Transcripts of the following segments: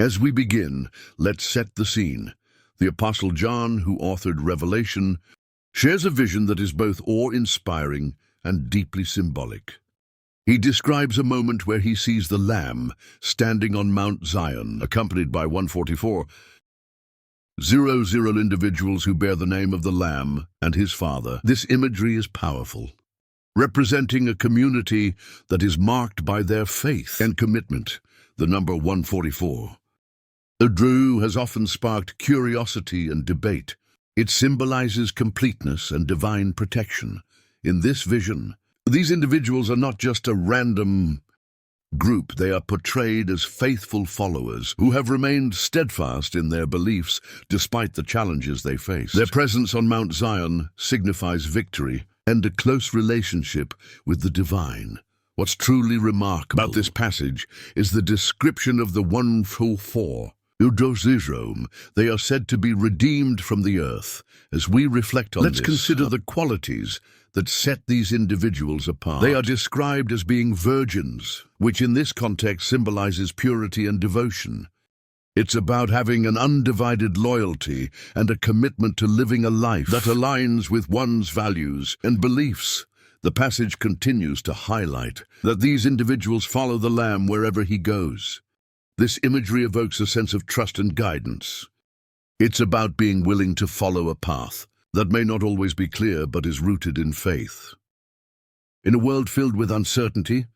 As we begin, let's set the scene. The Apostle John, who authored Revelation, shares a vision that is both awe-inspiring and deeply symbolic. He describes a moment where he sees the Lamb standing on Mount Zion, accompanied by 144,000 individuals who bear the name of the Lamb and his Father. This imagery is powerful, representing a community that is marked by their faith and commitment. The number 144. The Drew has often sparked curiosity and debate. It symbolizes completeness and divine protection. In this vision, these individuals are not just a random group. They are portrayed as faithful followers who have remained steadfast in their beliefs despite the challenges they faced. Their presence on Mount Zion signifies victory and a close relationship with the divine. What's truly remarkable about this passage is the description of the 144. They are said to be redeemed from the earth. As we reflect on this, let's consider the qualities that set these individuals apart. They are described as being virgins, which in this context symbolizes purity and devotion. It's about having an undivided loyalty and a commitment to living a life that aligns with one's values and beliefs. The passage continues to highlight that these individuals follow the Lamb wherever he goes. This imagery evokes a sense of trust and guidance. It's about being willing to follow a path that may not always be clear but is rooted in faith. In a world filled with uncertainty,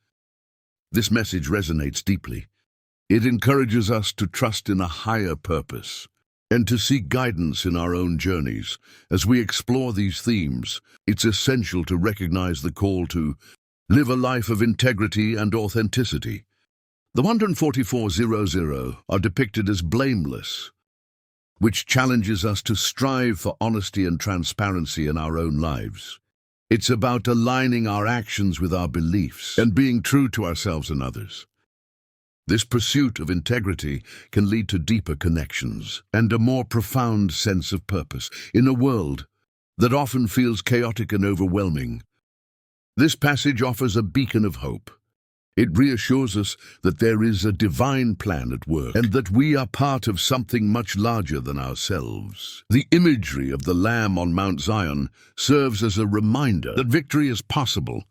this message resonates deeply. It encourages us to trust in a higher purpose and to seek guidance in our own journeys. As we explore these themes, it's essential to recognize the call to live a life of integrity and authenticity. The 144,000 are depicted as blameless, which challenges us to strive for honesty and transparency in our own lives. It's about aligning our actions with our beliefs and being true to ourselves and others. This pursuit of integrity can lead to deeper connections and a more profound sense of purpose in a world that often feels chaotic and overwhelming. This passage offers a beacon of hope. It reassures us that there is a divine plan at work and that we are part of something much larger than ourselves. The imagery of the Lamb on Mount Zion serves as a reminder that victory is possible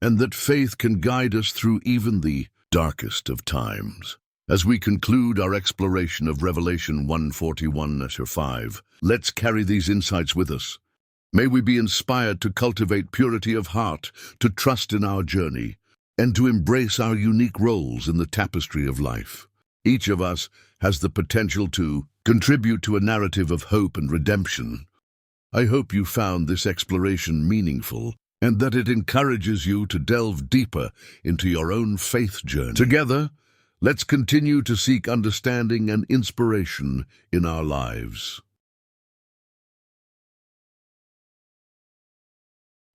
and that faith can guide us through even the darkest of times. As we conclude our exploration of Revelation 1:41-5, let's carry these insights with us. May we be inspired to cultivate purity of heart, to trust in our journey, and to embrace our unique roles in the tapestry of life. Each of us has the potential to contribute to a narrative of hope and redemption. I hope you found this exploration meaningful and that it encourages you to delve deeper into your own faith journey. Together, let's continue to seek understanding and inspiration in our lives.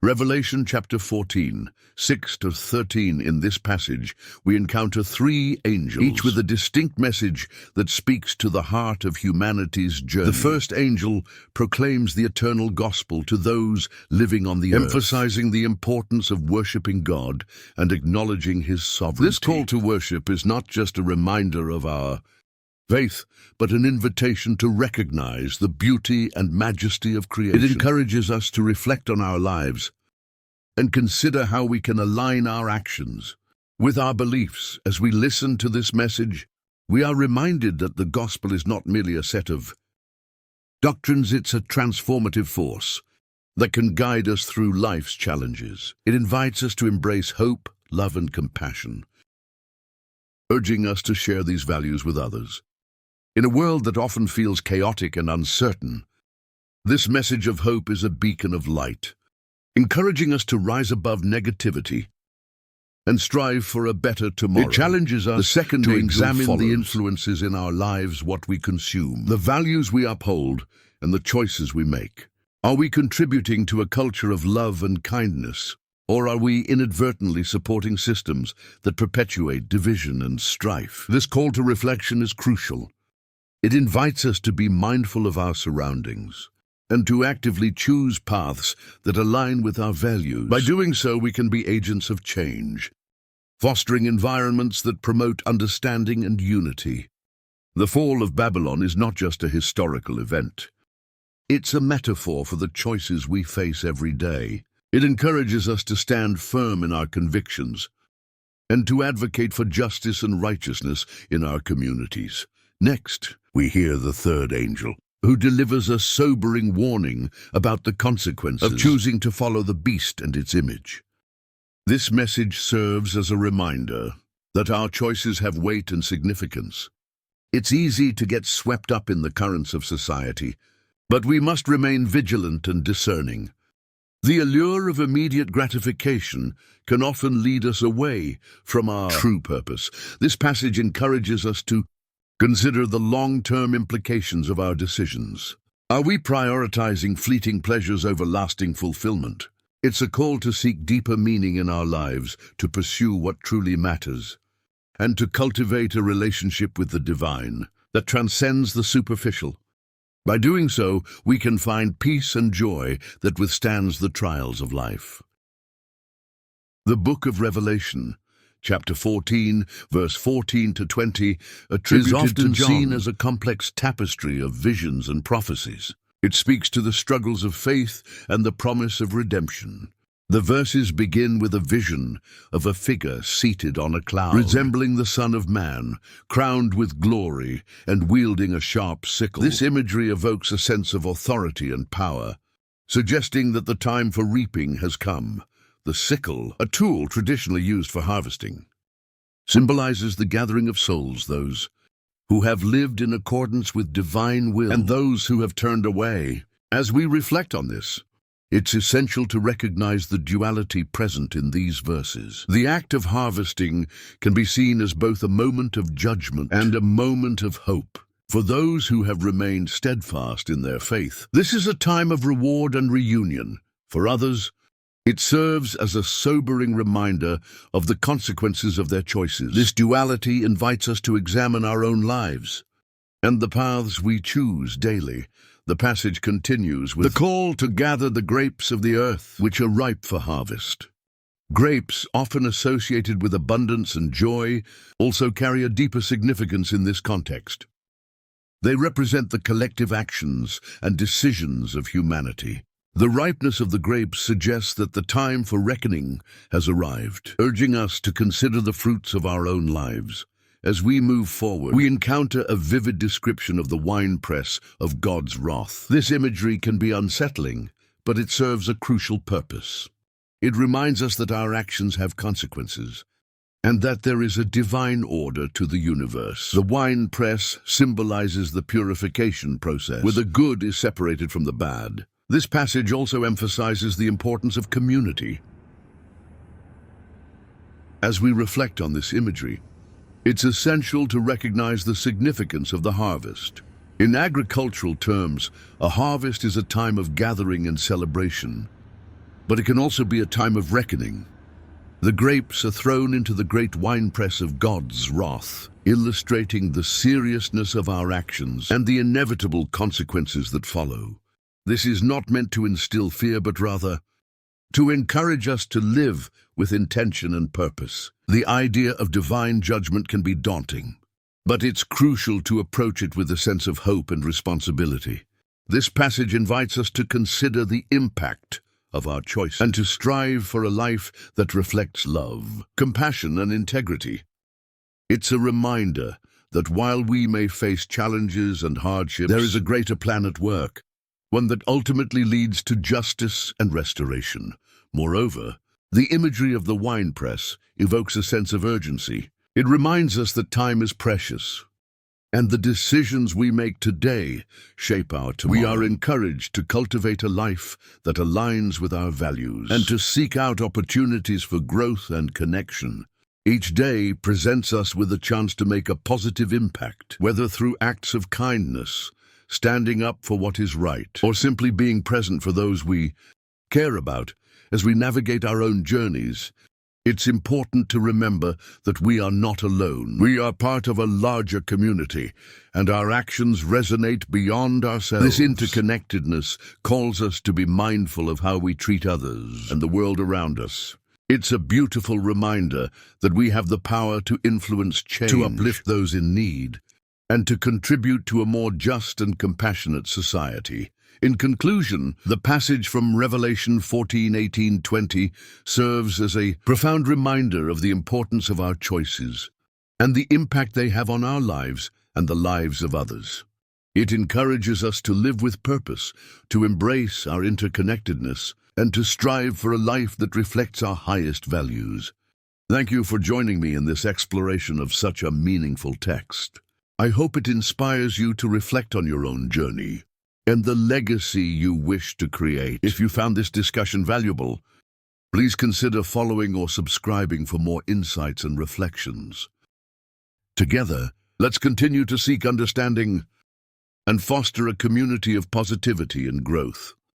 Revelation chapter 14, 6-13. In this passage, we encounter three angels, each with a distinct message that speaks to the heart of humanity's journey. The first angel proclaims the eternal gospel to those living on the earth, emphasizing the importance of worshiping God and acknowledging his sovereignty. This call to worship is not just a reminder of our faith, but an invitation to recognize the beauty and majesty of creation. It encourages us to reflect on our lives and consider how we can align our actions with our beliefs. As we listen to this message, we are reminded that the gospel is not merely a set of doctrines, it's a transformative force that can guide us through life's challenges. It invites us to embrace hope, love, and compassion, urging us to share these values with others. In a world that often feels chaotic and uncertain, this message of hope is a beacon of light, encouraging us to rise above negativity and strive for a better tomorrow. It challenges us to examine the influences in our lives, what we consume, the values we uphold, and the choices we make. Are we contributing to a culture of love and kindness, or are we inadvertently supporting systems that perpetuate division and strife? This call to reflection is crucial. It invites us to be mindful of our surroundings and to actively choose paths that align with our values. By doing so, we can be agents of change, fostering environments that promote understanding and unity. The fall of Babylon is not just a historical event. It's a metaphor for the choices we face every day. It encourages us to stand firm in our convictions and to advocate for justice and righteousness in our communities. Next, we hear the third angel, who delivers a sobering warning about the consequences of choosing to follow the beast and its image. This message serves as a reminder that our choices have weight and significance. It's easy to get swept up in the currents of society, but we must remain vigilant and discerning. The allure of immediate gratification can often lead us away from our true purpose. This passage encourages us to consider the long-term implications of our decisions. Are we prioritizing fleeting pleasures over lasting fulfillment? It's a call to seek deeper meaning in our lives, to pursue what truly matters, and to cultivate a relationship with the divine that transcends the superficial. By doing so, we can find peace and joy that withstands the trials of life. The Book of Revelation, chapter 14, verse 14 to 20, is often seen as a complex tapestry of visions and prophecies. It speaks to the struggles of faith and the promise of redemption. The verses begin with a vision of a figure seated on a cloud, resembling the Son of Man, crowned with glory and wielding a sharp sickle. This imagery evokes a sense of authority and power, suggesting that the time for reaping has come. The sickle, a tool traditionally used for harvesting, symbolizes the gathering of souls, those who have lived in accordance with divine will and those who have turned away. As we reflect on this, it's essential to recognize the duality present in these verses. The act of harvesting can be seen as both a moment of judgment and a moment of hope. For those who have remained steadfast in their faith, this is a time of reward and reunion. For others, it serves as a sobering reminder of the consequences of their choices. This duality invites us to examine our own lives and the paths we choose daily. The passage continues with the call to gather the grapes of the earth, which are ripe for harvest. Grapes, often associated with abundance and joy, also carry a deeper significance in this context. They represent the collective actions and decisions of humanity. The ripeness of the grapes suggests that the time for reckoning has arrived, urging us to consider the fruits of our own lives. As we move forward, we encounter a vivid description of the winepress of God's wrath. This imagery can be unsettling, but it serves a crucial purpose. It reminds us that our actions have consequences, and that there is a divine order to the universe. The winepress symbolizes the purification process, where the good is separated from the bad. This passage also emphasizes the importance of community. As we reflect on this imagery, it's essential to recognize the significance of the harvest. In agricultural terms, a harvest is a time of gathering and celebration, but it can also be a time of reckoning. The grapes are thrown into the great winepress of God's wrath, illustrating the seriousness of our actions and the inevitable consequences that follow. This is not meant to instill fear, but rather to encourage us to live with intention and purpose. The idea of divine judgment can be daunting, but it's crucial to approach it with a sense of hope and responsibility. This passage invites us to consider the impact of our choice and to strive for a life that reflects love, compassion, and integrity. It's a reminder that while we may face challenges and hardships, there is a greater plan at work, one that ultimately leads to justice and restoration. Moreover, the imagery of the winepress evokes a sense of urgency. It reminds us that time is precious, and the decisions we make today shape our tomorrow. We are encouraged to cultivate a life that aligns with our values and to seek out opportunities for growth and connection. Each day presents us with a chance to make a positive impact, whether through acts of kindness, standing up for what is right, or simply being present for those we care about. As we navigate our own journeys, it's important to remember that we are not alone. We are part of a larger community, and our actions resonate beyond ourselves. This interconnectedness calls us to be mindful of how we treat others and the world around us. It's a beautiful reminder that we have the power to influence change, to uplift those in need, and to contribute to a more just and compassionate society. In conclusion, the passage from Revelation 14:18-20 serves as a profound reminder of the importance of our choices and the impact they have on our lives and the lives of others. It encourages us to live with purpose, to embrace our interconnectedness, and to strive for a life that reflects our highest values. Thank you for joining me in this exploration of such a meaningful text. I hope it inspires you to reflect on your own journey and the legacy you wish to create. If you found this discussion valuable, please consider following or subscribing for more insights and reflections. Together, let's continue to seek understanding and foster a community of positivity and growth.